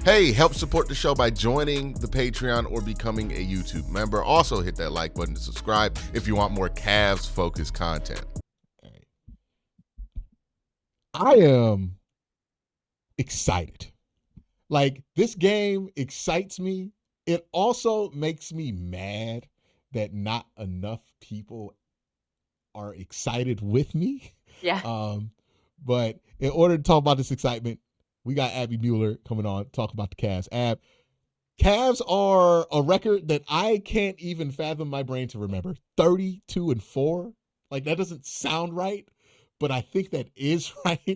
Hey, help support the show by joining the Patreon or becoming a YouTube member. Also, hit that like button to subscribe if you want more Cavs-focused content. I am excited. Like, this game excites me. It also makes me mad that not enough people are excited with me. Yeah. Um, but in order to talk about this excitement, we got Abby Mueller coming on to talk about the Cavs. Cavs are a record that I can't even fathom my brain to remember. 32-4. Like, that doesn't sound right, but I think that is right. Yeah,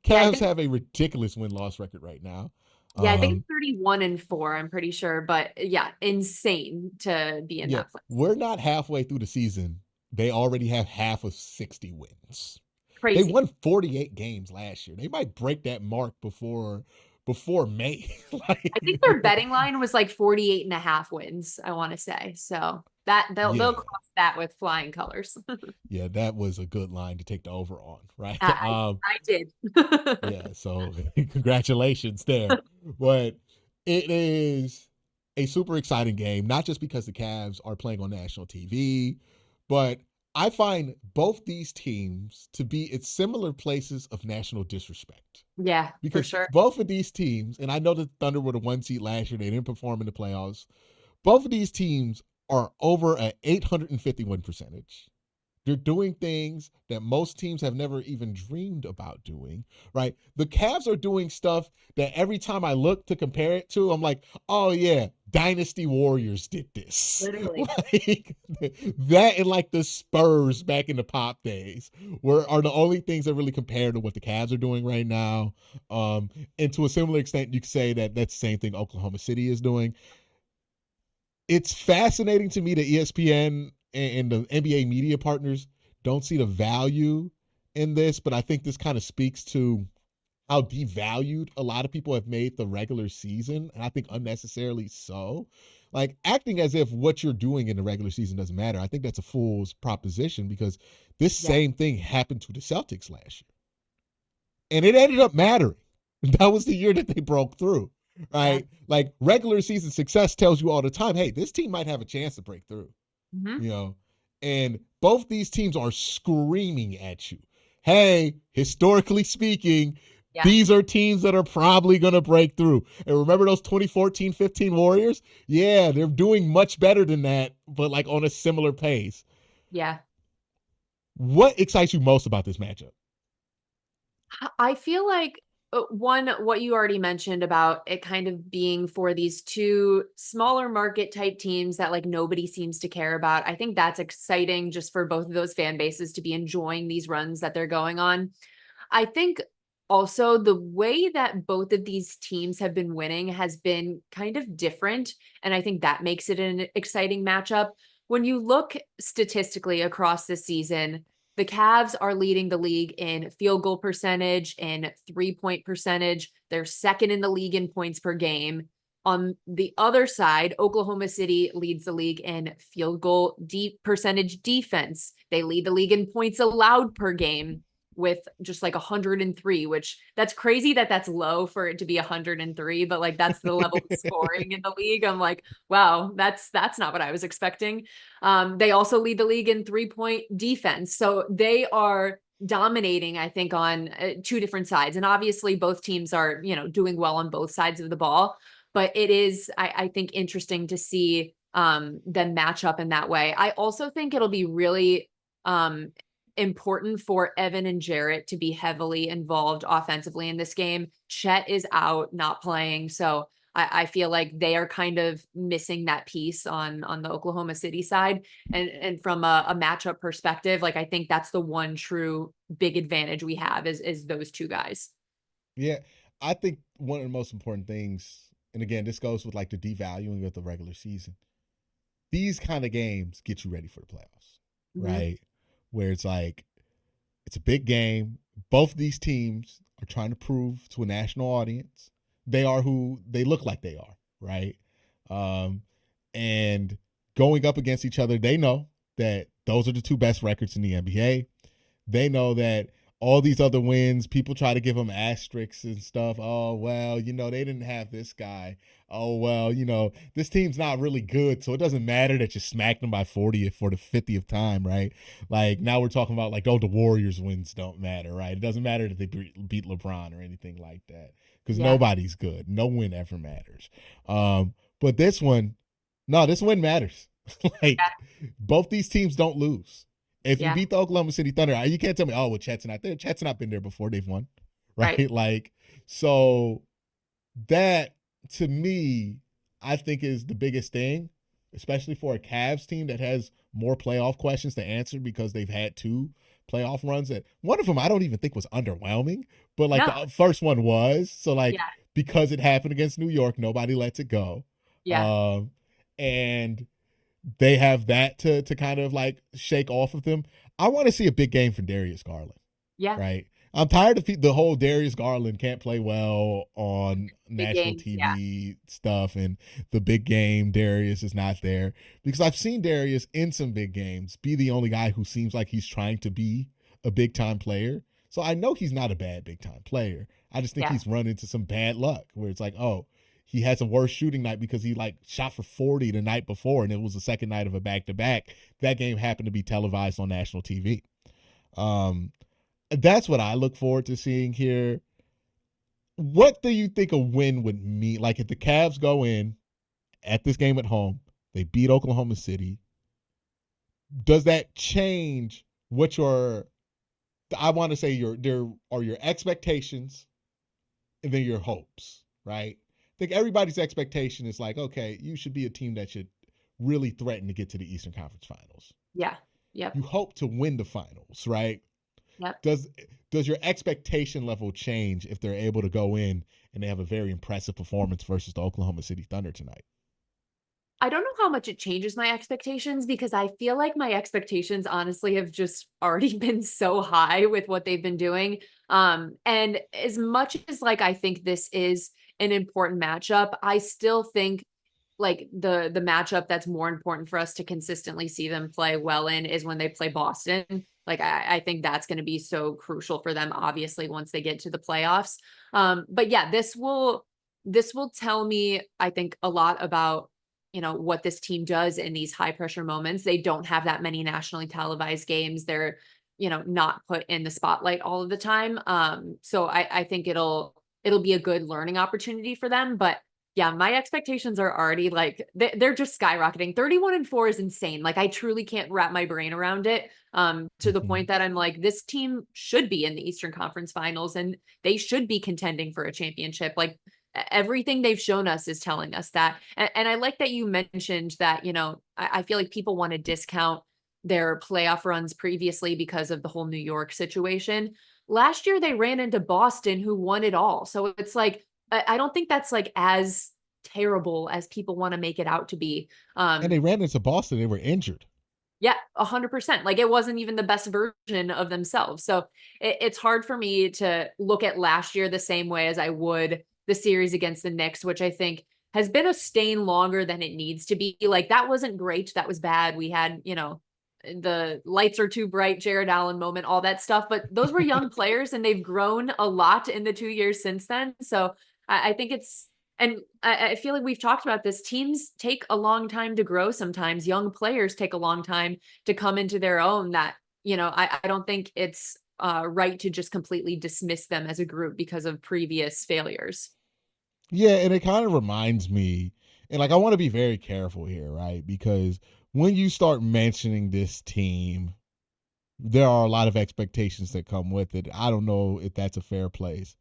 Cavs have a ridiculous win-loss record right now. I think it's 31-4, I'm pretty sure. But yeah, insane to be in Yeah, that place. we're not halfway through the season. They already have half of 60 wins. They Crazy. won 48 games last year. They might break that mark before May. I think their betting line was like 48.5 wins, I want to say. So that they'll Yeah. cross that with flying colors. Yeah, that was a good line to take the over on, right? I did. Yeah, so congratulations there. But it is a super exciting game, not just because the Cavs are playing on national TV, but I find both these teams to be at similar places of national disrespect. Yeah, for Because sure. both of these teams, and I know the Thunder were the one seed last year, they didn't perform in the playoffs. Both of these teams are over an 851 percentage. They're doing things that most teams have never even dreamed about doing, right? The Cavs are doing stuff that every time I look to compare it to, I'm like, oh yeah, Dynasty Warriors did this. Literally. Like that and like the Spurs back in the Pop days are the only things that really compare to what the Cavs are doing right now. And to a similar extent, you could say that that's the same thing Oklahoma City is doing. It's fascinating to me that ESPN and the NBA media partners don't see the value in this, but I think this kind of speaks to how devalued a lot of people have made the regular season, and I think unnecessarily so. Like acting as if what you're doing in the regular season doesn't matter. I think that's a fool's proposition because this Yeah. same thing happened to the Celtics last year. And it ended up mattering. That was the year that they broke through. Yeah. Right? Like regular season success tells you all the time, hey, this team might have a chance to break through. Mm-hmm. You know, and both these teams are screaming at you. Hey, historically speaking, Yeah. these are teams that are probably going to break through. And remember those 2014-15 Warriors? Yeah, they're doing much better than that, but like on a similar pace. Yeah. What excites you most about this matchup? I feel like one, what you already mentioned about it kind of being for these two smaller market type teams that like nobody seems to care about. I think that's exciting just for both of those fan bases to be enjoying these runs that they're going on. I think also the way that both of these teams have been winning has been kind of different. And I think that makes it an exciting matchup. When you look statistically across the season, the Cavs are leading the league in field goal percentage and 3-point percentage. They're second in the league in points per game. On the other side, Oklahoma City leads the league in field goal percentage defense. They lead the league in points allowed per game with just like 103, which that's crazy that that's low for it to be 103, but like that's the level of scoring in the league. I'm like, wow, that's not what I was expecting. They also lead the league in 3-point defense. So they are dominating, I think, on two different sides. And obviously both teams are, doing well on both sides of the ball, but it is, I think, interesting to see them match up in that way. I also think it'll be really important for Evan and Jarrett to be heavily involved offensively in this game. Chet is out, not playing. So I feel like they are kind of missing that piece on the Oklahoma City side. And from a matchup perspective, like I think that's the one true big advantage we have is those two guys. Yeah, I think one of the most important things, and again, this goes with like the devaluing of the regular season. These kind of games get you ready for the playoffs, Mm-hmm. right? Where it's like it's a big game. Both of these teams are trying to prove to a national audience they are who they look like they are, right? Um, and going up against each other, they know that those are the two best records in the NBA. They know that all these other wins, people try to give them asterisks and stuff. Oh, well, they didn't have this guy. Oh, well, this team's not really good, so it doesn't matter that you smacked them by 40 for the 50th time, right? Like, now we're talking about, like, oh, the Warriors wins don't matter, right? It doesn't matter that they beat LeBron or anything like that because Yeah. nobody's good. No win ever matters. But this one, no, this win matters. Like, both these teams don't lose. If you Yeah. beat the Oklahoma City Thunder, you can't tell me, oh, well, Chet's not there. Chet's not been there before they've won, right? Right. Like, so that, to me, I think is the biggest thing, especially for a Cavs team that has more playoff questions to answer because they've had 2 playoff runs. That one of them I don't even think was underwhelming, but like No. the first one was. So like Yeah. because it happened against New York, nobody lets it go. Yeah. And they have that to kind of like shake off of them. I want to see a big game for Darius Garland, Yeah. right? I'm tired of the whole Darius Garland can't play well on Big national games. Yeah. TV stuff and the big game Darius is not there, because I've seen Darius in some big games be the only guy who seems like he's trying to be a big time player. So I know he's not a bad big time player. I just think Yeah. he's run into some bad luck where it's like, oh, he has a worse shooting night because he like shot for 40 the night before and it was the second night of a back to back. That game happened to be televised on national TV. That's what I look forward to seeing here. What do you think a win would mean? Like if the Cavs go in at this game at home, they beat Oklahoma City. Does that change what I want to say there are your expectations and then your hopes, right? I think everybody's expectation is like, okay, you should be a team that should really threaten to get to the Eastern Conference Finals. Yeah. Yep. You hope to win the finals, right? Yep. Does your expectation level change if they're able to go in and they have a very impressive performance versus the Oklahoma City Thunder tonight? I don't know how much it changes my expectations because I feel like my expectations honestly have just already been so high with what they've been doing. And as much as like I think this is an important matchup, I still think like the matchup that's more important for us to consistently see them play well in is when they play Boston. Like I think that's going to be so crucial for them, obviously, once they get to the playoffs. But yeah, this will tell me, I think, a lot about what this team does in these high pressure moments. They don't have that many nationally televised games. They're not put in the spotlight all of the time. So I think it'll be a good learning opportunity for them. But yeah, my expectations are already like they're just skyrocketing. 31-4 is insane. Like I truly can't wrap my brain around it. To the point that I'm like, this team should be in the Eastern Conference Finals and they should be contending for a championship. Like everything they've shown us is telling us that. And I like that you mentioned that, I feel like people want to discount their playoff runs previously because of the whole New York situation. Last year they ran into Boston, who won it all. So it's like I don't think that's like as terrible as people want to make it out to be. And they ran into Boston. They were injured. Yeah, 100%. Like it wasn't even the best version of themselves. So it's hard for me to look at last year the same way as I would the series against the Knicks, which I think has been a stain longer than it needs to be. Like that wasn't great. That was bad. We had, the lights are too bright, Jared Allen moment, all that stuff. But those were young players and they've grown a lot in the 2 years since then. So I think and I feel like we've talked about this. Teams take a long time to grow sometimes. Young players take a long time to come into their own that, I don't think it's right to just completely dismiss them as a group because of previous failures. Yeah, and it kind of reminds me, and like I want to be very careful here, right? Because when you start mentioning this team, there are a lot of expectations that come with it. I don't know if that's a fair place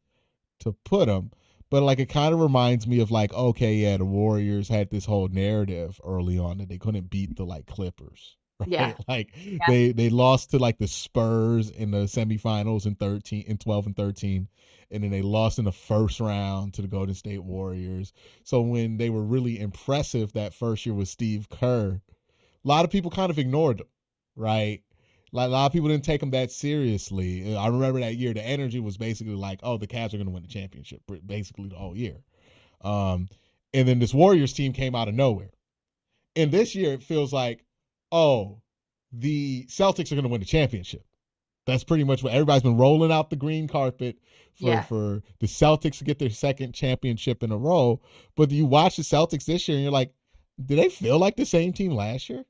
to put them, but like it kind of reminds me of like, okay, yeah, the Warriors had this whole narrative early on that they couldn't beat the like Clippers, Yeah. right? Like Yeah. they lost to like the Spurs in the semifinals in 13 in 12 and 13, and then they lost in the first round to the Golden State Warriors. So when they were really impressive that first year with Steve Kerr, a lot of people kind of ignored them, right? Like a lot of people didn't take them that seriously. I remember that year, the energy was basically like, "Oh, the Cavs are going to win the championship," basically the whole year. Um, and then this Warriors team came out of nowhere. And this year, it feels like, "Oh, the Celtics are going to win the championship." That's pretty much what everybody's been rolling out the green carpet Yeah. for the Celtics to get their second championship in a row. But you watch the Celtics this year and you're like, do they feel like the same team last year?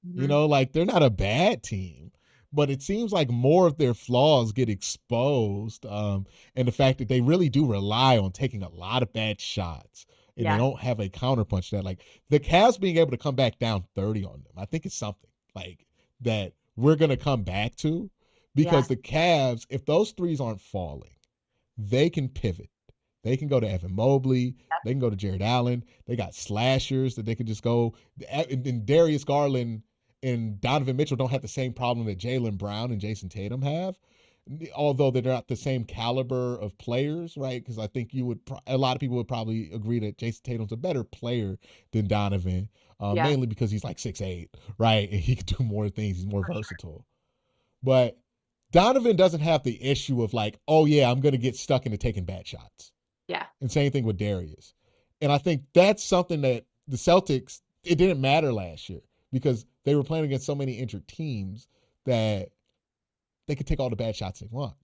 You Mhm. know, like they're not a bad team, but it seems like more of their flaws get exposed. And the fact that they really do rely on taking a lot of bad shots and they Yeah. don't have a counterpunch that, like, the Cavs being able to come back down 30 on them, I think it's something like that we're going to come back to, because Yeah. the Cavs, if those threes aren't falling, they can pivot. They can go to Evan Mobley. They can go to Jared Allen. They got slashers that they can just go. And Darius Garland and Donovan Mitchell don't have the same problem that Jaylen Brown and Jason Tatum have, although they're not the same caliber of players, right? Because I think a lot of people would probably agree that Jason Tatum's a better player than Donovan, Yeah. mainly because he's like 6'8", right? And he can do more things. He's more versatile. But Donovan doesn't have the issue of like, oh yeah, I'm going to get stuck into taking bad shots. Yeah. And same thing with Darius. And I think that's something that the Celtics, it didn't matter last year because they were playing against so many injured teams that they could take all the bad shots they want.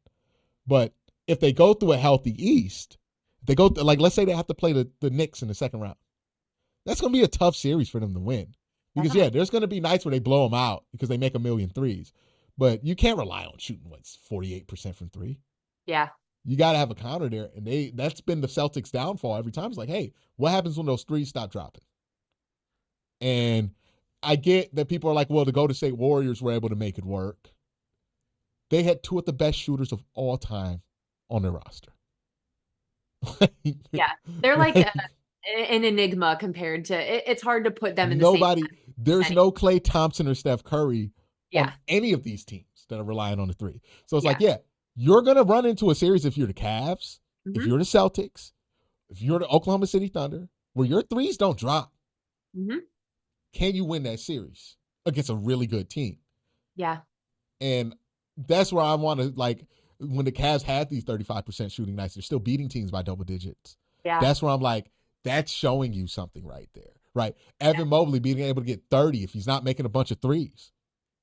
But if they go through a healthy East, they go like, let's say they have to play the Knicks in the second round. That's going to be a tough series for them to win. Because yeah, there's going to be nights where they blow them out because they make a million threes. But you can't rely on shooting 48% from three. Yeah. You got to have a counter there, and that's been the Celtics' downfall every time. It's like, hey, what happens when those threes stop dropping? And I get that people are like, well, the Golden State Warriors were able to make it work. They had two of the best shooters of all time on their roster. Yeah. They're like an enigma compared to it's hard to put them in the same. There's no Klay Thompson or Steph Curry on Yeah. any of these teams that are relying on the three. So it's Yeah. like, yeah, you're going to run into a series if you're the Cavs, if Mhm. you're the Celtics, if you're the Oklahoma City Thunder, where your threes don't drop. Mhm. Can you win that series against a really good team? Yeah. And that's where I want to, like, when the Cavs had these 35% shooting nights, they're still beating teams by double digits. Yeah. That's where I'm like, that's showing you something right there, right? Evan Mobley being able to get 30 if he's not making a bunch of threes.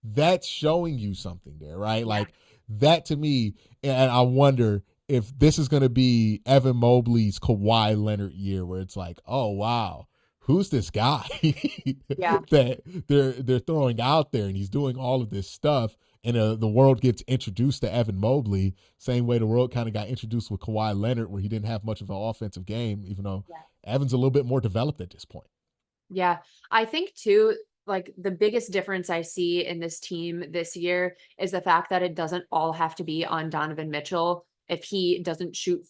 That's showing you something there, right? Like that to me, and I wonder if this is going to be Evan Mobley's Kawhi Leonard year where it's like, oh, wow, who's this guy that they're throwing out there and he's doing all of this stuff, and the world gets introduced to Evan Mobley same way the world kind of got introduced with Kawhi Leonard, where he didn't have much of an offensive game, even though Evan's a little bit more developed at this point. Yeah. I think too, like the biggest difference I see in this team this year is the fact that it doesn't all have to be on Donovan Mitchell. If he doesn't shoot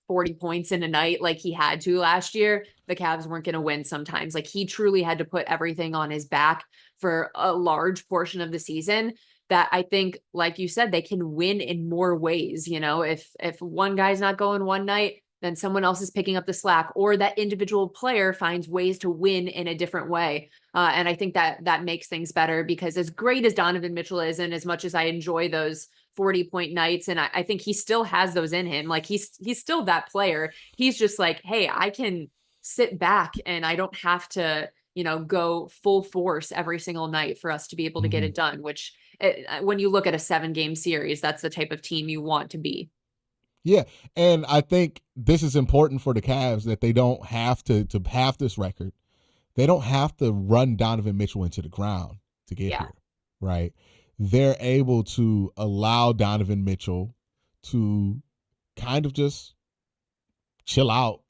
40 points in a night like he had to last year, the Cavs weren't going to win sometimes. Like he truly had to put everything on his back for a large portion of the season. That I think, like you said, they can win in more ways. You know, if one guy's not going one night, then someone else is picking up the slack, or that individual player finds ways to win in a different way. And I think that makes things better, because as great as Donovan Mitchell is, and as much as I enjoy those 40-point nights, and I think he still has those in him, like he's still that player. He's just like, hey, I can sit back and I don't have to, go full force every single night for us to be able to get it done, which when you look at a 7-game series, that's the type of team you want to be. Yeah, and I think this is important for the Cavs, that they don't have to have this record. They don't have to run Donovan Mitchell into the ground to get here, right? They're able to allow Donovan Mitchell to kind of just chill out,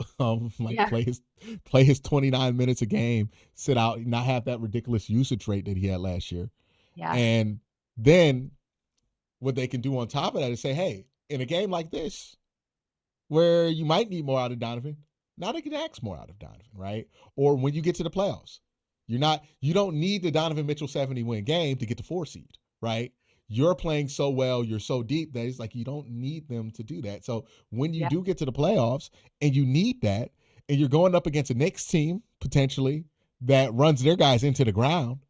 play his 29 minutes a game, sit out, not have that ridiculous usage rate that he had last year. Yeah. And then what they can do on top of that is say, hey, in a game like this, where you might need more out of Donovan, now they can ask more out of Donovan, right? Or when you get to the playoffs, you don't need the Donovan Mitchell 70-win game to get the 4 seed, right? You're playing so well, you're so deep that it's like you don't need them to do that. So when you do get to the playoffs and you need that, and you're going up against a Knicks team potentially that runs their guys into the ground,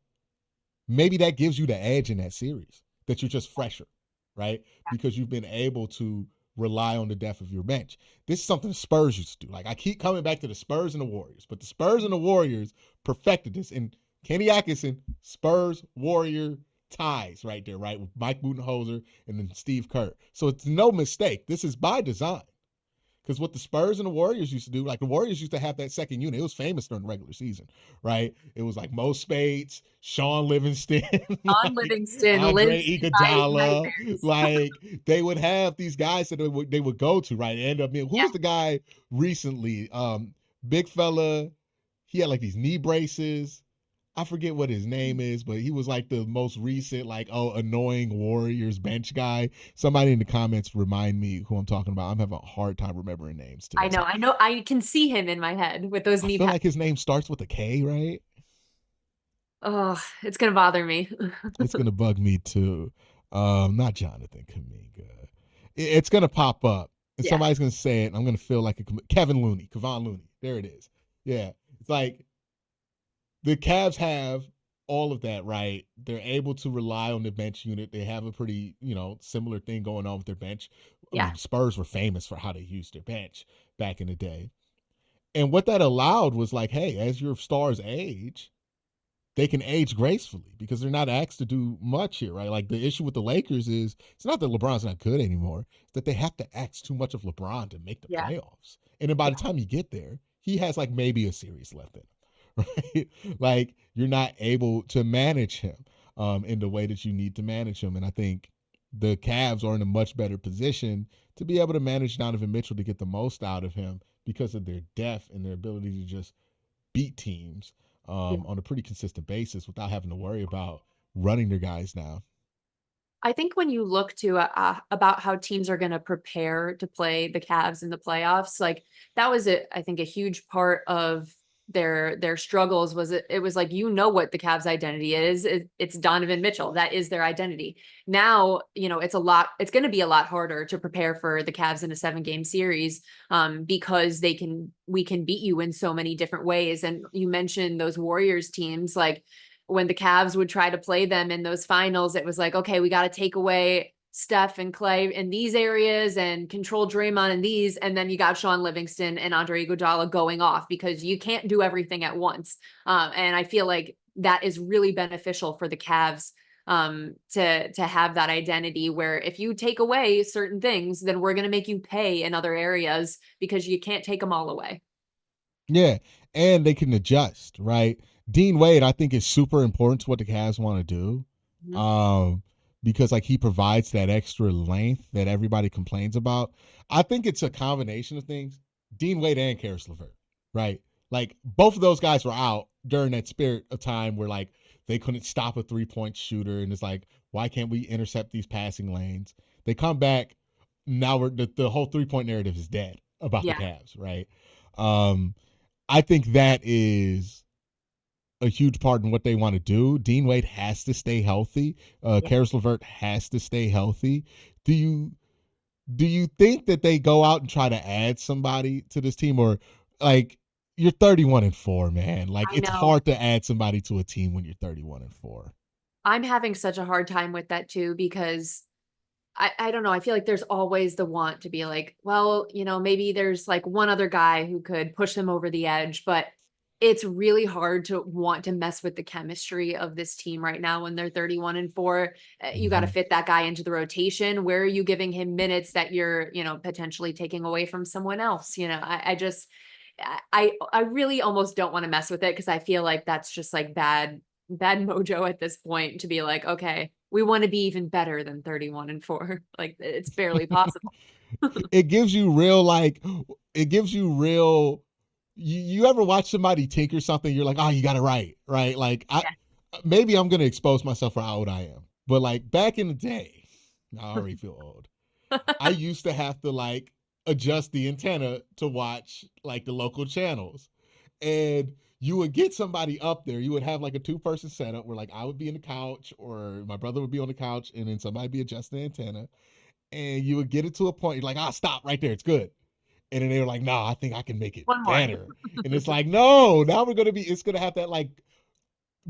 maybe that gives you the edge in that series, that you're just fresher, right? Because you've been able to rely on the depth of your bench. This is something the Spurs used to do. Like, I keep coming back to the Spurs and the Warriors, but the Spurs and the Warriors perfected this. And Kenny Atkinson, Spurs, Warrior, ties right there, right? With Mike Budenholzer and then Steve Kerr. So it's no mistake. This is by design. Because what the Spurs and the Warriors used to do, like the Warriors used to have that second unit. It was famous during the regular season, right? It was like Mo Spates, Sean Livingston, On like Livingston Andre lives my Iguodala. nightmares. Like they would have these guys that they would go to, right? And end up being, who Yeah. was the guy recently? Big fella. He had like these knee braces. I forget what his name is, but he was like the most recent, like, oh, annoying Warriors bench guy. Somebody in the comments remind me who I'm talking about. I'm having a hard time remembering names I today. know, I know. I can see him in my head with those I knee feel pads. like his name starts with a K, right? Oh, it's gonna bother me. It's gonna bug me too. Not Jonathan Kaminga. It's gonna pop up, and Yeah, somebody's gonna say it. And I'm gonna feel like Kevin Looney, Kevon Looney. There it is. Yeah, it's like the Cavs have all of that, right? They're able to rely on the bench unit. They have a pretty, similar thing going on with their bench. I yeah, mean, Spurs were famous for how they used their bench back in the day. And what that allowed was like, hey, as your stars age, they can age gracefully because they're not asked to do much here, right? Like the issue with the Lakers is it's not that LeBron's not good anymore, it's that they have to ask too much of LeBron to make the yeah, playoffs. And then by the yeah. time you get there, he has like maybe a series left in him, right? Like you're not able to manage him in the way that you need to manage him. And I think the Cavs are in a much better position to be able to manage Donovan Mitchell to get the most out of him because of their depth and their ability to just beat teams Yeah. on a pretty consistent basis without having to worry about running their guys now. I think when you look to about how teams are going to prepare to play the Cavs in the playoffs, like that was I think a huge part of their struggles was it was like what the Cavs identity is. It's Donovan Mitchell. That is their identity. Now, it's going to be a lot harder to prepare for the Cavs in a 7-game series because we can beat you in so many different ways. And you mentioned those Warriors teams, like when the Cavs would try to play them in those finals, it was like, okay, we got to take away Steph and Clay in these areas and control Draymond in these. And then you got Sean Livingston and Andre Iguodala going off because you can't do everything at once. And I feel like that is really beneficial for the Cavs to have that identity where if you take away certain things, then we're going to make you pay in other areas because you can't take them all away. Yeah, and they can adjust, right? Dean Wade, I think, is super important to what the Cavs want to do, Mhm. because like he provides that extra length that everybody complains about. I think it's a combination of things. Dean Wade and Karis LeVert, right? Like both of those guys were out during that spirit of time where like they couldn't stop a 3-point shooter, and it's like, why can't we intercept these passing lanes? They come back now. The whole 3-point narrative is dead about the Yeah. Cavs, right? Um, I think that is a huge part in what they want to do. Dean Wade has to stay healthy. Yeah. Karis LeVert has to stay healthy. Do you do you think that they go out and try to add somebody to this team, or like you're 31-4, man? Like I it's know. hard to add somebody to a team when you're 31-4. I'm having such a hard time with that too because I don't know. I feel like there's always the want to be like, well, maybe there's like one other guy who could push them over the edge, but it's really hard to want to mess with the chemistry of this team right now when they're 31-4. You got to Mm-hmm. fit that guy into the rotation. Where are you giving him minutes that you're, potentially taking away from someone else? I just, I really almost don't want to mess with it because I feel like that's just like bad mojo at this point to be like, okay, we want to be even better than 31-4. Like it's barely possible. It gives you real like it gives you real you ever watch somebody tinker something, you're like, oh, you got it right, like I maybe I'm gonna expose myself for how old I am, but like back in the day, I already feel old. I used to have to like adjust the antenna to watch like the local channels, and you would get somebody up there. You would have like a 2-person setup where like I would be in the couch or my brother would be on the couch, and then somebody be adjusting the antenna, and you would get it to a point, you're like, ah, stop right there, it's good. And then they were like, nah, I think I can make it One more. better. And it's like, no, now it's gonna have that like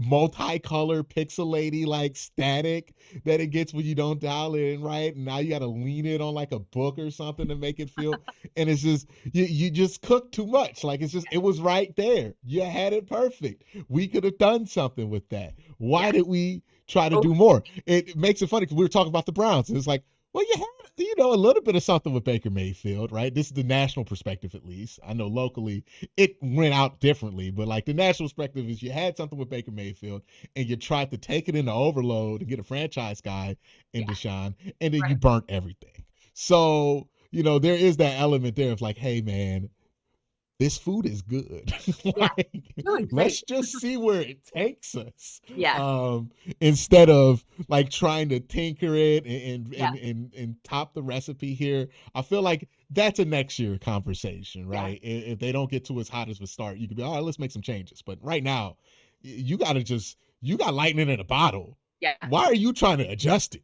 multicolor pixelated like static that it gets when you don't dial it in right, and now you got to lean it on like a book or something to make it feel, and it's just you just cook too much. Like it's just it was right there, you had it perfect. We could have done something with that. Why Yeah. did we try to Oh, do more? It makes it funny because we were talking about the Browns, and it's like, well, you had a little bit of something with Baker Mayfield, right? This is the national perspective, at least. I know locally it went out differently, but like the national perspective is you had something with Baker Mayfield and you tried to take it into overload and get a franchise guy in yeah. Deshaun, and then you Right. burnt everything. So, there is that element there of like, hey man, this food is good. Yeah. Like, Doing let's great. just see where it takes us. Yeah. Instead of like trying to tinker it and Yeah. top the recipe here. I feel like that's a next year conversation, Yeah. right? If they don't get to as hot as a start, you could be all right, let's make some changes. But right now, you got lightning in a bottle. Yeah. Why are you trying to adjust it?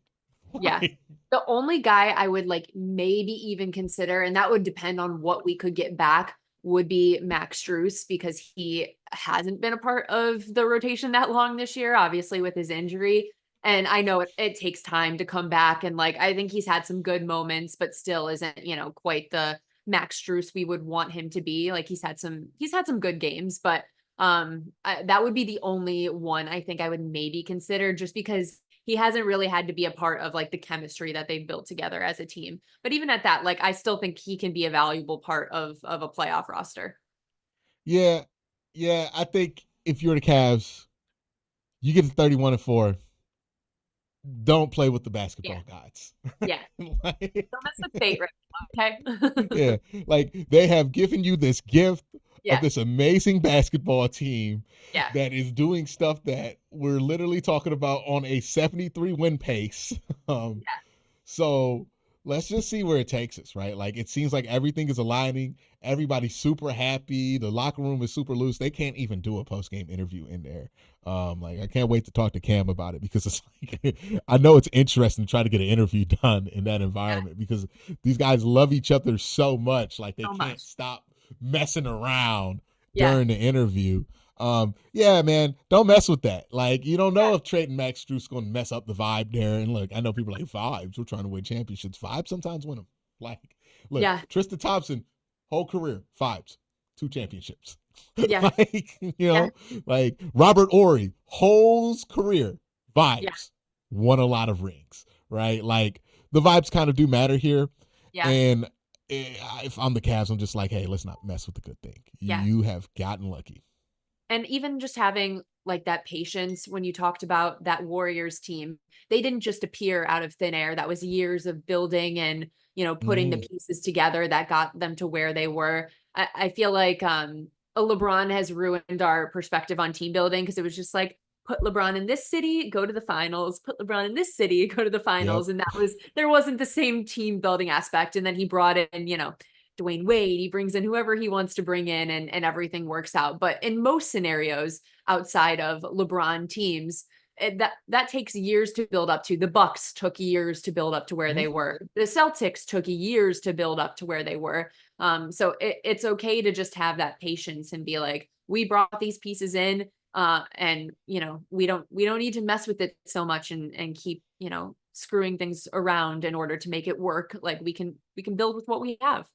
Yeah. Like, The only guy I would like maybe even consider, and that would depend on what we could get back, would be Max Struess because he hasn't been a part of the rotation that long this year, obviously with his injury. And I know it takes time to come back. And like, I think he's had some good moments, but still isn't, quite the Max Struess we would want him to be. Like he's had some good games, but that would be the only one I think I would maybe consider just because he hasn't really had to be a part of like the chemistry that they've built together as a team. But even at that, like I still think he can be a valuable part of a playoff roster. yeah, yeah. I think if you're the Cavs, you get to 31-4. Don't play with the Yeah. basketball gods. Yeah. Like, Don't mess with fate right now, okay? yeah, like they have given you this gift of Yeah. this amazing basketball team Yeah. that is doing stuff that we're literally talking about on a 73 win pace. Um, Yeah. so let's just see where it takes us, right? Like it seems like everything is aligning. Everybody's super happy. The locker room is super loose. They can't even do a post game interview in there. Like I can't wait to talk to Cam about it because it's like I know it's interesting to try to get an interview done in that Yeah. environment because these guys love each other so much, like they So can't much. stop messing around Yeah. during the interview. Yeah, man, don't mess with that. Like, you don't Yeah. know if trading Max Struess going to mess up the vibe there. And look, I know people are like vibes. We're trying to win championships. Vibes sometimes win them. Like, look, Yeah. Tristan Thompson, whole career, vibes, 2 championships. Yeah. Like, Yeah. like Robert Ory, whole career, Yeah. vibes, won a lot of rings, right? Like, the vibes kind of do matter here. Yeah. And if I'm the Cavs, I'm just like, hey, let's not mess with the good thing. Yeah. You have gotten lucky. And even just having like that patience when you talked about that Warriors team, they didn't just appear out of thin air. That was years of building and, putting the Mm, pieces together that got them to where they were. I feel like a LeBron has ruined our perspective on team building because it was just like, put LeBron in this city, go to the finals, put LeBron in this city, go to the yep. finals. And there wasn't the same team building aspect. And then he brought in, Dwayne Wade, he brings in whoever he wants to bring in and everything works out. But in most scenarios outside of LeBron teams, that takes years to build up to. The Bucks took years to build up to where they Mm-hmm. were. The Celtics took years to build up to where they were. So it's okay to just have that patience and be like, we brought these pieces in, and we don't need to mess with it so much and keep screwing things around in order to make it work. Like we can build with what we have.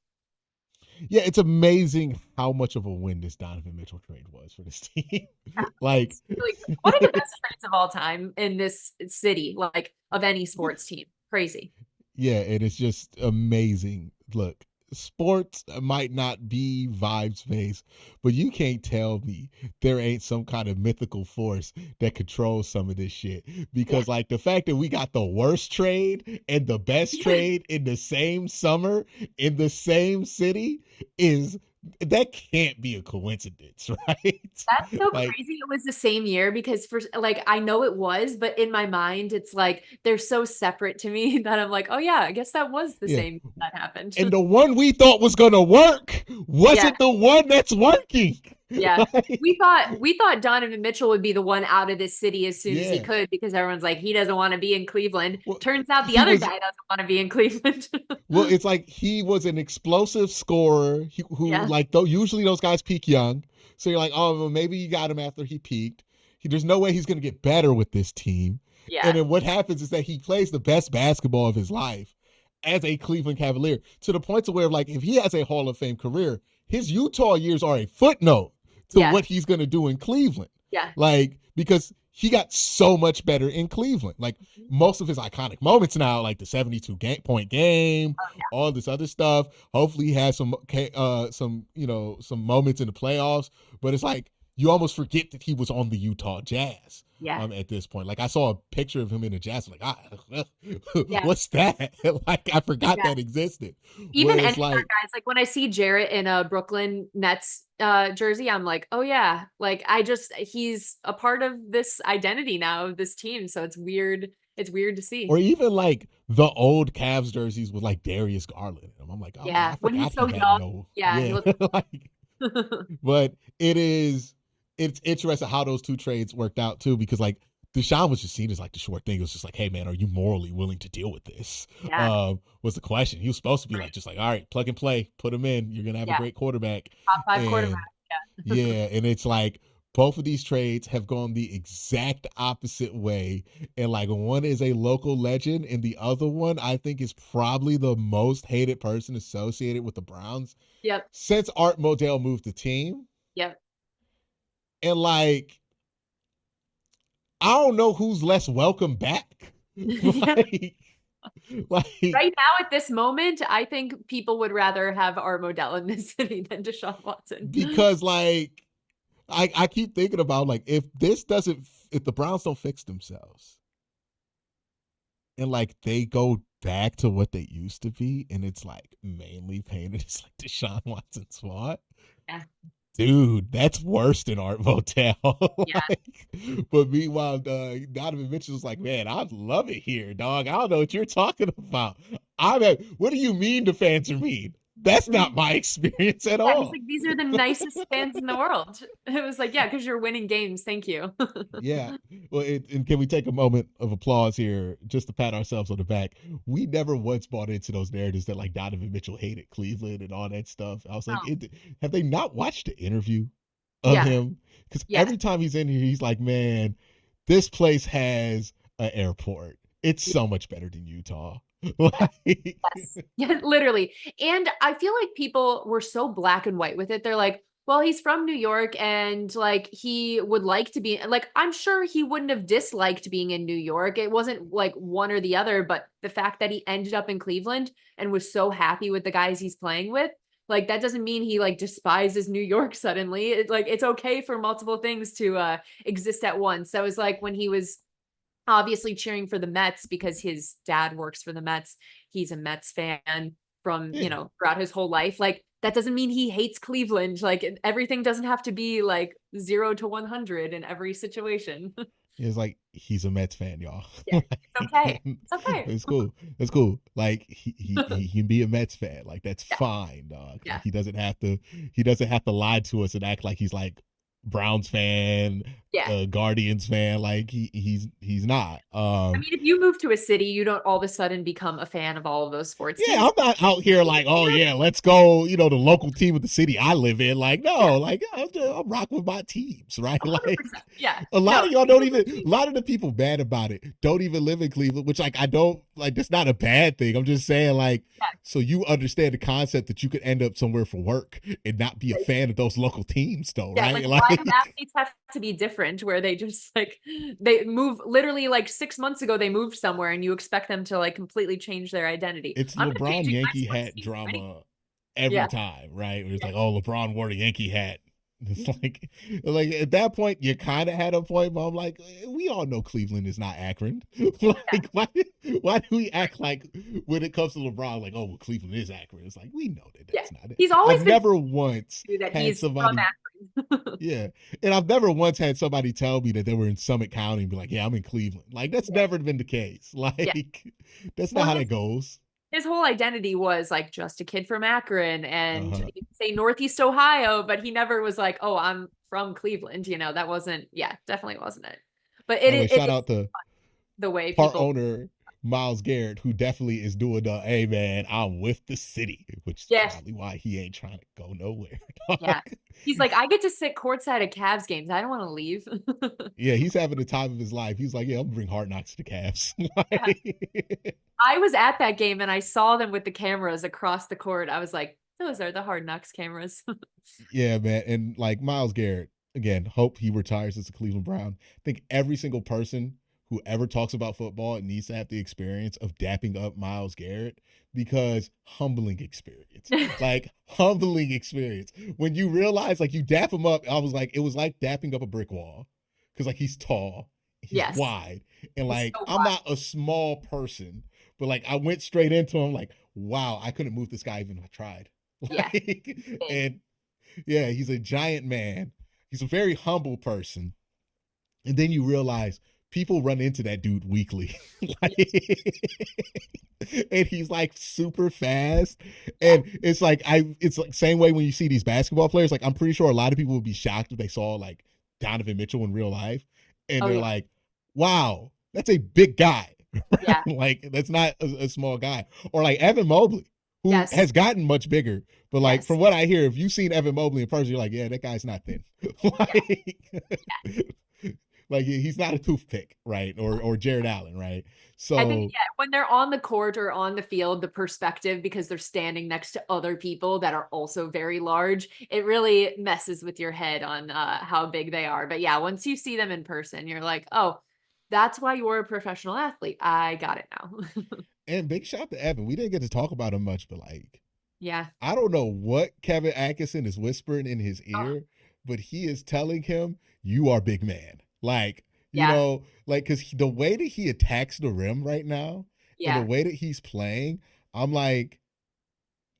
Yeah, it's amazing how much of a win this Donovan Mitchell trade was for this team. Yeah, Like, it's really good. One of the best trades of all time in this city, like of any sports team. Crazy. yeah, it is just amazing. Look, sports might not be vibes based, but you can't tell me there ain't some kind of mythical force that controls some of this shit. Yeah. Because, like, the fact that we got the worst trade and the best trade in the same summer in the same city is that can't be a coincidence, right? That's so Like, crazy. It was the same year because for like I know it was, but in my mind, it's like they're so separate to me that I'm like, oh yeah, I guess that was the yeah. same that happened. And the one we thought was gonna work Yeah. wasn't the one that's working. Yeah. Like, We thought Donovan Mitchell would be the one out of this city as soon as he yeah. could because everyone's like, he doesn't want to be in Cleveland. Well, Turns out the he other was guy doesn't want to be in Cleveland. well. It's like he was an explosive scorer who Yeah. like though usually those guys peak young. So you're like, oh, well, maybe you got him after he peaked. there's no way he's going to get better with this team. And Yeah. then what happens is that he plays the best basketball of his life as a Cleveland Cavalier, to the point to where, like, if he has a Hall of Fame career, his Utah years are a footnote to Yeah. what he's going to do in Cleveland. Yeah. Like, because he got so much better in Cleveland. Like, most of his iconic moments now, like the 72-point game, all this other stuff. Hopefully he has some moments in the playoffs, but it's like you almost forget that he was on the Utah Jazz. Yeah. At this point, like I saw a picture of him in the Jazz, like, Yeah. what's that? Like I forgot Yeah. that existed. Even Whereas, any other like, guys, like when I see Jarrett in a Brooklyn Nets jersey, I'm like, oh yeah, like he's a part of this identity now of this team. So it's weird. It's weird to or see. even like the old Cavs jerseys with like Darius Garland in them. I'm like, oh man, Yeah. I When he's forgot so he had young. no, Yeah. He yeah, looks like, but it's interesting how those two trades worked out too, because like Deshaun was just seen as like the short thing. It was just like, hey man, are you morally willing to deal with this? yeah. Was the question. He was supposed to be like, Right. just like, all right, plug and play, put him in. You're gonna have a Yeah. great quarterback. Top five quarterback. And Yeah. yeah, and it's like both of these trades have gone the exact opposite way. And like one is a local legend, and the other one I think is probably the most hated person associated with the Browns Yep. since Art Modell moved the team. Yep. And like, I don't know who's less welcome back. Yeah. like, like Right now at this moment, I think people would rather have Art Modell in this city than Deshaun Watson. because like I keep thinking about, like, if the Browns don't fix themselves and like they go back to what they used to be, and it's like mainly painted as like Deshaun Watson's fault. Yeah. Dude, that's worse than Art Motel. Yeah. Like, but meanwhile, Donovan Mitchell's like, man, I love it here, dog. I don't know what you're talking about. What do you mean the fans are mean? That's not my experience at Yeah, he's all. like, these are the nicest fans in the world. It was like, yeah, because you're winning games. Thank you. Yeah. Well, and can we take a moment of applause here just to pat ourselves on the back? We never once bought into those narratives that like Donovan Mitchell hated Cleveland and all that stuff. I was like, Oh, have they not watched the interview of yeah. him? Because Yes. every time he's in here, he's like, man, this place has an airport. It's so much better than Utah. Like, Yes. Yeah, literally. And I feel like people were so black and white with it. They're like, well, he's from New York and like he would like to be like, I'm sure he wouldn't have disliked being in New York. It wasn't like one or the other, but the fact that he ended up in Cleveland and was so happy with the guys he's playing with, like that doesn't mean he like despises New York suddenly. Like it's okay for multiple things to exist at once. So it was like when he was obviously cheering for the Mets because his dad works for the Mets. He's a Mets fan from, yeah. Throughout his whole life. Like that doesn't mean he hates Cleveland. Like everything doesn't have to be like 0 to 100 in every situation. It's like he's a Mets fan, y'all. Yeah, it's okay. Like, It's okay. it's cool. It's cool. Like he can be a Mets fan. Like that's Yeah. fine, dog. Yeah. Like he doesn't have to lie to us and act like he's like Browns fan, Yeah. Guardians fan. Like he's not. I mean, if you move to a city, you don't all of a sudden become a fan of all of those sports Yeah, teams. I'm not out here like, oh yeah, let's go, the local team of the city I live in. Like, no, Yeah. like I'm rocking with my teams, right? 100%. Like Yeah. a lot No, of y'all a lot of the people mad about it don't even live in Cleveland, which like I don't like, that's not a bad thing. I'm just saying, like, yeah. so you understand the concept that you could end up somewhere for work and not be a fan of those local teams though, Yeah, right? like why do athletes have to be different where they just like they move literally like 6 months ago they moved somewhere and you expect them to like completely change their identity. It's I'm not LeBron changing my Yankee sports hat team anyway. drama every Yeah. time, right? It's Yeah. like, oh, LeBron wore the Yankee hat. It's like at that point, you kind of had a point, but I'm like, we all know Cleveland is not Akron. Like, why do we act like when it comes to LeBron, like, oh, well, Cleveland is Akron? It's like we know that Yeah. that's not it. He's always I've been never once that had he's from somebody, Akron. yeah, and I've never once had somebody tell me that they were in Summit County and be like, yeah, I'm in Cleveland. Like that's Yeah. never been the case. Like Yeah. that's Well, not how that goes. his whole identity was like just a kid from Akron and Uh-huh. you could say Northeast Ohio, but he never was like, oh, I'm from Cleveland. That wasn't, yeah, definitely wasn't it. But By the way, it shout is out to the way part people, owner Miles Garrett, who definitely is doing the, hey man, I'm with the city, which is Yes. probably why he ain't trying to go nowhere. Yeah. He's like, I get to sit courtside at Cavs games. I don't want to leave. Yeah, he's having the time of his life. He's like, yeah, I'm gonna bring Hard Knocks to the Cavs. Yeah. I was at that game and I saw them with the cameras across the court. I was like, those are the Hard Knocks cameras. Yeah, man. And like Miles Garrett, again, hope he retires as a Cleveland Brown. I think every single person who ever talks about football needs to have the experience of dapping up Miles Garrett, because humbling experience. Like humbling experience. When you realize like you dap him up, I was like, it was like dapping up a brick wall. Cause like he's tall, he's Yes. wide, and He's like so I'm not a small person, but like I went straight into him like, wow, I couldn't move this guy even if I tried. Yeah. Like, Big. and yeah, he's a giant man. He's a very humble person. And then you realize people run into that dude weekly. Like, and he's like super fast. Yeah. And it's like same way when you see these basketball players. Like I'm pretty sure a lot of people would be shocked if they saw like Donovan Mitchell in real life. And Oh they're yeah. like, wow, that's a big guy. Yeah. Like that's not a small guy. Or like Evan Mobley, who Yes. has gotten much bigger. But like Yes. from what I hear, if you've seen Evan Mobley in person, you're like, yeah, that guy's not thin. Like, like he's not a toothpick, right? Or Jared Allen, right? I think, So yeah, when they're on the court or on the field, the perspective, because they're standing next to other people that are also very large, it really messes with your head on how big they are. But yeah, once you see them in person, you're like, oh, that's why you're a professional athlete. I got it now. and big shout to Evan. We didn't get to talk about him much, but like Yeah. I don't know what Kevin Atkinson is whispering in his Oh, ear, but he is telling him, you are big man. Like, yeah. like, because the way that he attacks the rim right now and the Yeah. way that he's playing, I'm like,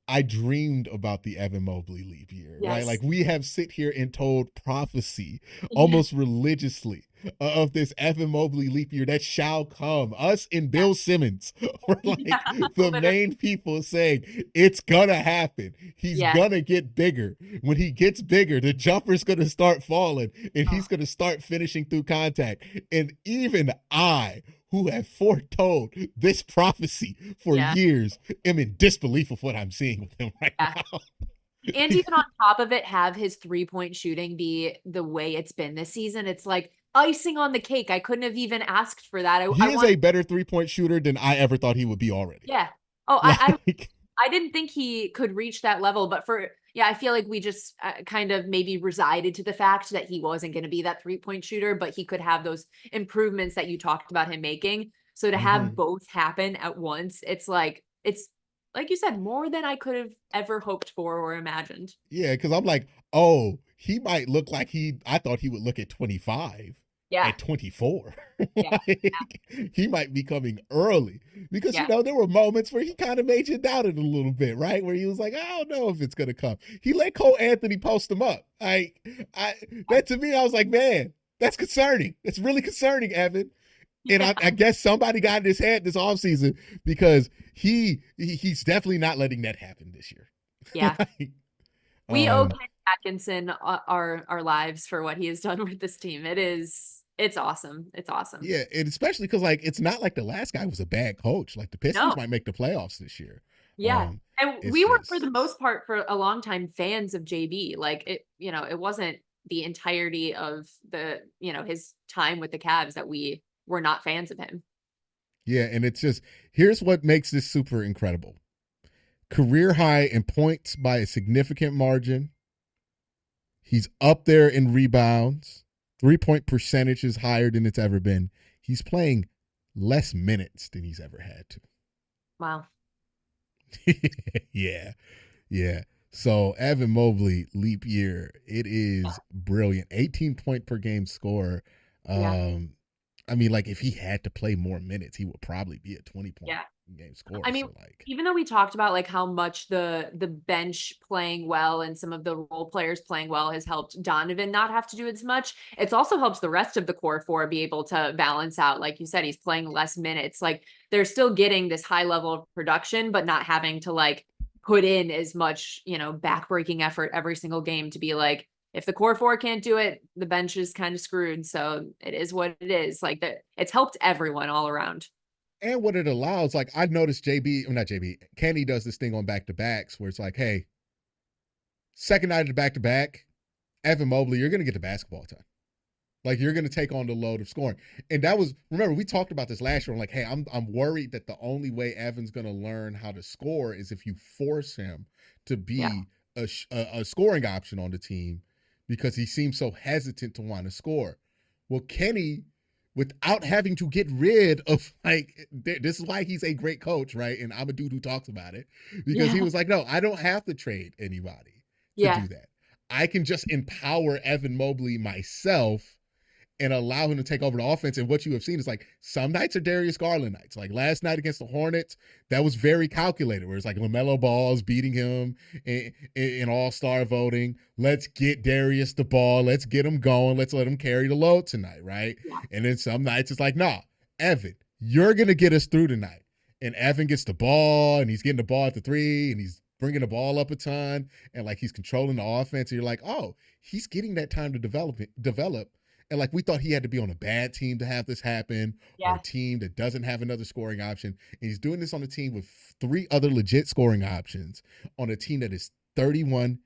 I dreamed about the Evan Mobley leap year, right? Like Yes. we have sit here and told prophecy Yeah. almost religiously of this Evan Mobley leap year that shall come. Us and Yeah. Bill Simmons were like Yeah. the Literally. main people saying it's gonna happen. He's Yeah. gonna get bigger. When he gets bigger, the jumper's gonna start falling and Oh, he's gonna start finishing through contact. And even I, who have foretold this prophecy for yeah. years, am in disbelief of what I'm seeing with him right Yeah. now. And even on top of it, have his 3-point shooting be the way it's been this season. It's like icing on the cake. I couldn't have even asked for that. I He is want, a better 3-point shooter than I ever thought he would be already. yeah. Oh, Like, I didn't think he could reach that level, but yeah, I feel like we just kind of maybe resided to the fact that he wasn't going to be that 3-point shooter, but he could have those improvements that you talked about him making. So to have mhm. both happen at once, it's like you said, more than I could have ever hoped for or imagined. Yeah, because I'm like, oh, he might look like I thought he would look at 25 Yeah. at 24. Yeah. Like, he might be coming early because, Yeah. there were moments where he kind of made you doubt it a little bit, right? Where he was like, I don't know if it's going to come. He let Cole Anthony post him up. That to me, I was like, man, that's concerning. That's really concerning, Evan. And Yeah. I guess somebody got in his head this offseason because he's definitely not letting that happen this year. Yeah. Like, We owe um, Ken Atkinson our lives for what he has done with this team. It's awesome. It's awesome. yeah, and especially because like it's not like the last guy was a bad coach. Like the Pistons No. might make the playoffs this year. Yeah. And It's we were for the just most part for a long time fans of JB. Like it wasn't the entirety of his time with the Cavs that we were not fans of him. yeah, and it's just here's what makes this super incredible. Career high in points by a significant margin. He's up there in rebounds. 3-point percentage is higher than it's ever been. He's playing less minutes than he's ever had Wow. to. Yeah. Yeah. So Evan Mobley, leap year, it is brilliant. 18-point per game score. Yeah. I mean, like if he had to play more minutes, he would probably be a 20-point Yeah. game scorer. I mean, So like, even though we talked about like how much the bench playing well and some of the role players playing well has helped Donovan not have to do as much, it's also helps the rest of the core four be able to balance out. Like you said, he's playing less minutes. Like they're still getting this high level of production, but not having to like put in as much, backbreaking effort every single game to be like, if the core four can't do it, the bench is kind of screwed. So it is what it is. Like that, it's helped everyone all around. And what it allows, like I noticed not JB, Kenny does this thing on back-to-backs where it's like, hey, second night of the back-to-back, Evan Mobley, you're going to get the basketball time. Like you're going to take on the load of scoring. And that was, remember, we talked about this last year. I'm like, hey, I'm worried that the only way Evan's going to learn how to score is if you force him to be a scoring option on the team because he seems so hesitant to want to score. Well, Kenny, without having to get rid of, like, this is why he's a great coach, right? And I'm a dude who talks about it because he was like, no, I don't have to trade anybody to do that. I can just empower Evan Mobley myself and allow him to take over the offense. And what you have seen is like some nights are Darius Garland nights. Like last night against the Hornets, that was very calculated, where it's like LaMelo Ball's beating him in all-star voting. Let's get Darius the ball. Let's get him going. Let's let him carry the load tonight, right? Yeah. And then some nights it's like, nah, Evan, you're going to get us through tonight. And Evan gets the ball, and he's getting the ball at the three, and he's bringing the ball up a ton, and like he's controlling the offense. And you're like, oh, he's getting that time to develop. And like we thought he had to be on a bad team to have this happen, or a team that doesn't have another scoring option. And he's doing this on a team with 3 other legit scoring options on a team that is 31-4.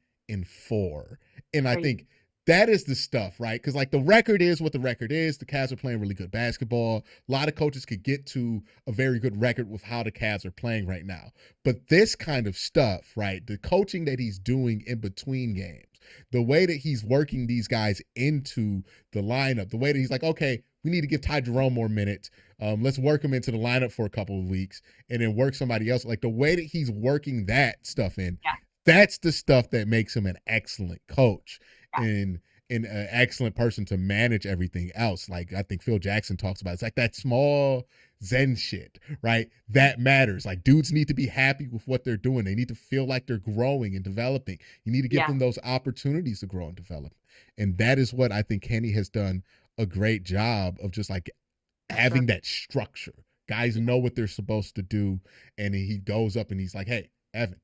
And I think that is the stuff, right? Because like the record is what the record is. The Cavs are playing really good basketball. A lot of coaches could get to a very good record with how the Cavs are playing right now. But this kind of stuff, right? The coaching that he's doing in between games, the way that he's working these guys into the lineup, the way that he's like, okay, we need to give Ty Jerome more minutes. Let's work him into the lineup for a couple of weeks and then work somebody else. Like the way that he's working that stuff in, that's the stuff that makes him an excellent coach and an excellent person to manage everything else. Like I think Phil Jackson talks about, it's like that small Zen shit, right? That matters. Like dudes need to be happy with what they're doing. They need to feel like they're growing and developing. You need to give them those opportunities to grow and develop. And that is what I think Kenny has done a great job of, just like having that structure. Guys know what they're supposed to do. And he goes up and he's like, hey, Evan,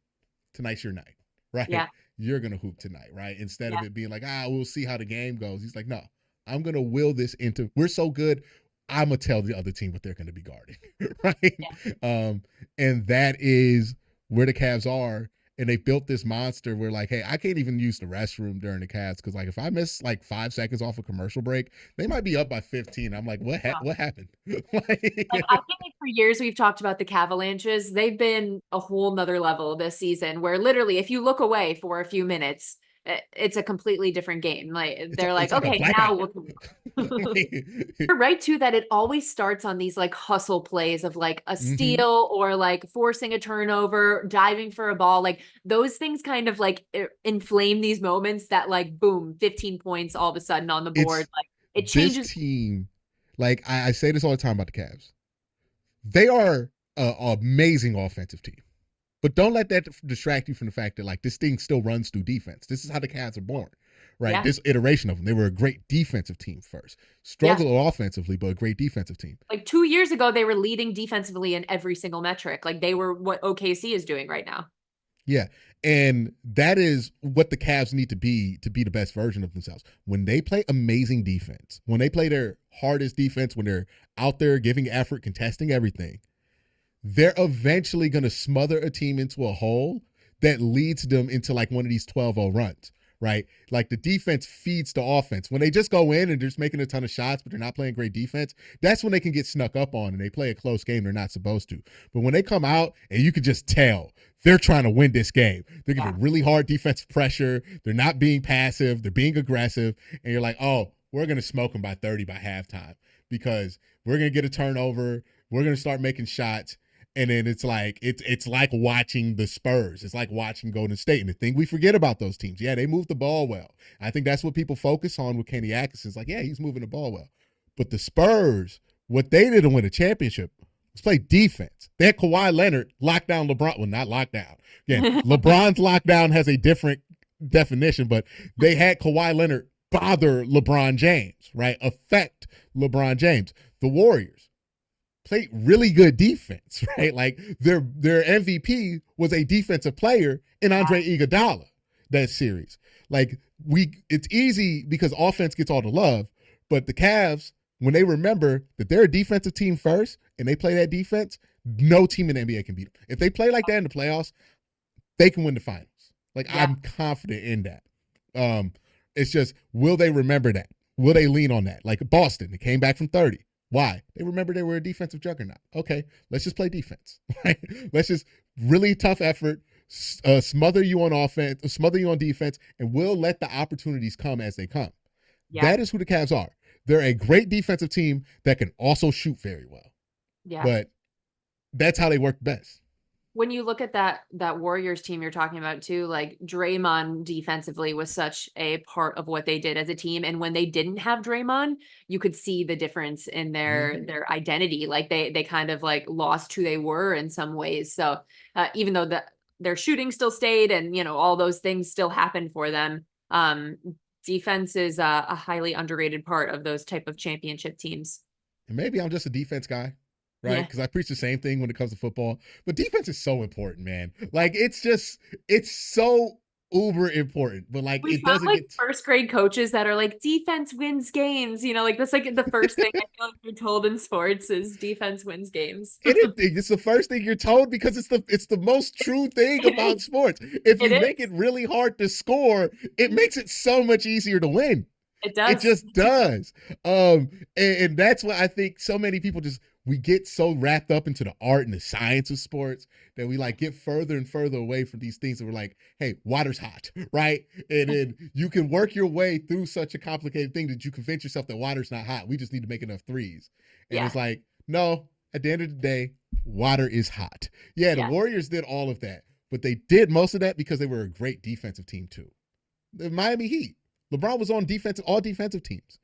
tonight's your night, right? Yeah. You're going to hoop tonight, right? Instead of it being like, we'll see how the game goes. He's like, no, I'm going to will this into, we're so good, I'm going to tell the other team what they're going to be guarding, right? Yeah. And that is where the Cavs are. And they built this monster where like, hey, I can't even use the restroom during the Cavs because like if I miss like 5 seconds off a commercial break, they might be up by 15. I'm like, what happened? Like I feel like for years we've talked about the Cavalanches. They've been a whole nother level this season where literally if you look away for a few minutes, it's a completely different game. Like they're like, okay, now we'll You're right too that it always starts on these like hustle plays of like a steal or like forcing a turnover, diving for a ball. Like those things kind of like inflame these moments that like boom, 15 points all of a sudden on the board. Like it changes. This team, like I say this all the time about the Cavs. They are an amazing offensive team. But don't let that distract you from the fact that like this thing still runs through defense. This is how the Cavs are born, right? Yeah. This iteration of them. They were a great defensive team first. Struggled offensively, but a great defensive team. Like 2 years ago, they were leading defensively in every single metric. Like they were what OKC is doing right now. Yeah. And that is what the Cavs need to be the best version of themselves. When they play amazing defense, when they play their hardest defense, when they're out there giving effort, contesting everything, they're eventually going to smother a team into a hole that leads them into like one of these 12-0 runs, right? Like the defense feeds the offense. When they just go in and they're just making a ton of shots, but they're not playing great defense, that's when they can get snuck up on and they play a close game they're not supposed to. But when they come out and you can just tell they're trying to win this game, they're giving really hard defensive pressure. They're not being passive. They're being aggressive. And you're like, oh, we're going to smoke them by 30 by halftime because we're going to get a turnover. We're going to start making shots. And then it's like watching the Spurs. It's like watching Golden State. And the thing we forget about those teams, they move the ball well. I think that's what people focus on with Kenny Atkinson. It's like, he's moving the ball well. But the Spurs, what they did to win a championship was play defense. They had Kawhi Leonard lock down LeBron. Well, not lockdown. Again, LeBron's lockdown has a different definition, but they had Kawhi Leonard bother LeBron James, right? Affect LeBron James. The Warriors played really good defense, right? Like their MVP was a defensive player in Andre Iguodala that series. Like it's easy because offense gets all the love, but the Cavs when they remember that they're a defensive team first and they play that defense, no team in the NBA can beat them. If they play like that in the playoffs, they can win the finals. Like, Yeah. I'm confident in that. It's just, will they remember that? Will they lean on that? Like Boston, they came back from 30. Why? They remember they were a defensive juggernaut. Okay, let's just play defense. Right? Let's just really tough effort, smother you on offense, smother you on defense, and we'll let the opportunities come as they come. Yeah. That is who the Cavs are. They're a great defensive team that can also shoot very well. Yeah. But that's how they work best. When you look at that Warriors team you're talking about too, like Draymond defensively was such a part of what they did as a team. And when they didn't have Draymond, you could see the difference in their identity. Like they kind of like lost who they were in some ways. So even though their shooting still stayed and, you know, all those things still happened for them, defense is a highly underrated part of those type of championship teams. And maybe I'm just a defense guy, right? Yeah. Because I preach the same thing when it comes to football. But defense is so important, man. Like, it's so uber important. But like, We it found doesn't like get first grade coaches that are like defense wins games, you know, like that's like the first thing I feel like you're told in sports is defense wins games. it's the first thing you're told because it's the most true thing about sports. If you make it really hard to score, it makes it so much easier to win. It does. It just does. And that's why I think so many people we get so wrapped up into the art and the science of sports that we like get further and further away from these things. And we're like, hey, water's hot, right? And then you can work your way through such a complicated thing that you convince yourself that water's not hot. We just need to make enough threes. And it's like, no, at the end of the day, water is hot. Yeah, the Warriors did all of that, but they did most of that because they were a great defensive team too. The Miami Heat, LeBron was on all defensive teams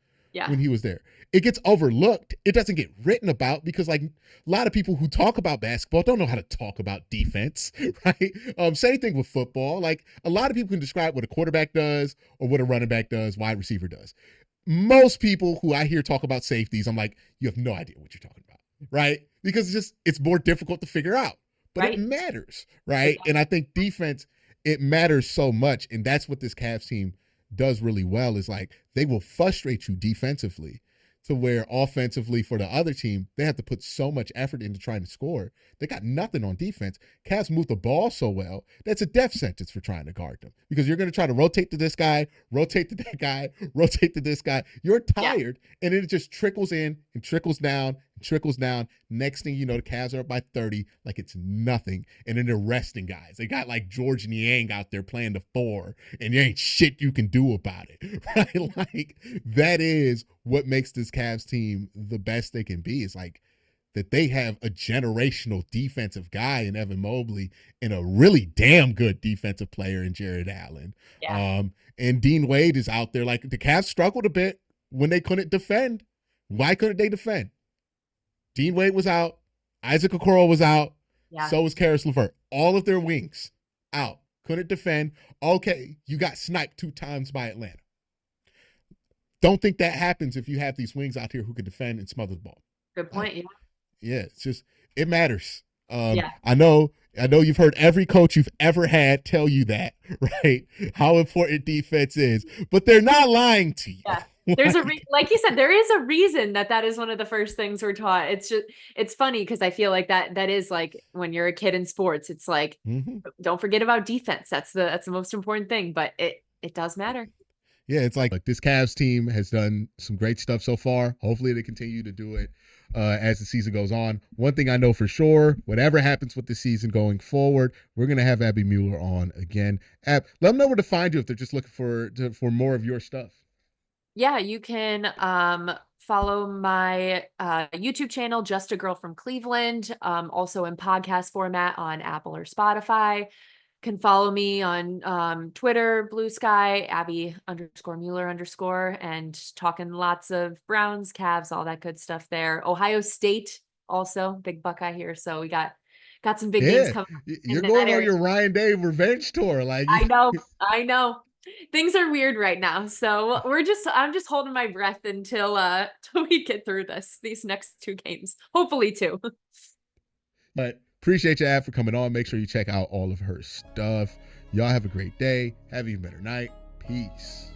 when he was there. It gets overlooked. It doesn't get written about because like a lot of people who talk about basketball don't know how to talk about defense, right? Same thing with football. Like a lot of people can describe what a quarterback does or what a running back does, wide receiver does. Most people who I hear talk about safeties, I'm like, you have no idea what you're talking about, right? Because it's more difficult to figure out, but it matters, right? And I think defense, it matters so much. And that's what this Cavs team does really well is like they will frustrate you defensively to where offensively for the other team, they have to put so much effort into trying to score. They got nothing on defense. Cavs move the ball so well. That's a death sentence for trying to guard them because you're going to try to rotate to this guy, rotate to that guy, rotate to this guy. You're tired and it just trickles in and trickles down and trickles down. Next thing you know, the Cavs are up by 30 like it's nothing. And then they're resting guys. They got like George Niang out there playing the 4 and there ain't shit you can do about it. Right? Like that is what makes this Cavs team the best they can be. Is like that they have a generational defensive guy in Evan Mobley and a really damn good defensive player in Jared Allen. And Dean Wade is out there. Like the Cavs struggled a bit when they couldn't defend. Why couldn't they defend? Dean Wade was out. Isaac Okoro was out. So was Karis LeVert. All of their wings out. Couldn't defend. Okay, you got sniped 2 times by Atlanta. Don't think that happens if you have these wings out here who can defend and smother the ball. Good point. Yeah, it's just it matters. I know you've heard every coach you've ever had tell you that, right? How important defense is, but they're not lying to you. Yeah. There's like you said, there is a reason that is one of the first things we're taught. It's funny because I feel like that is like when you're a kid in sports, it's like, don't forget about defense. That's the most important thing, but it does matter. Yeah, it's like this Cavs team has done some great stuff so far. Hopefully they continue to do it as the season goes on. One thing I know for sure, whatever happens with the season going forward, we're going to have Abby Mueller on again. Ab, let them know where to find you if they're just looking for more of your stuff. Yeah, you can follow my YouTube channel, Just a Girl from Cleveland, also in podcast format on Apple or Spotify. Can follow me on Twitter, Blue Sky, Abby_Mueller_, and talking lots of Browns, Cavs, all that good stuff there. Ohio State also, big Buckeye here. So we got some big games coming up. You're going on your Ryan Day revenge tour. Like I know. Things are weird right now. So I'm just holding my breath until we get through these next 2 games. Hopefully 2. But appreciate you, Ab, for coming on. Make sure you check out all of her stuff. Y'all have a great day. Have an even better night. Peace.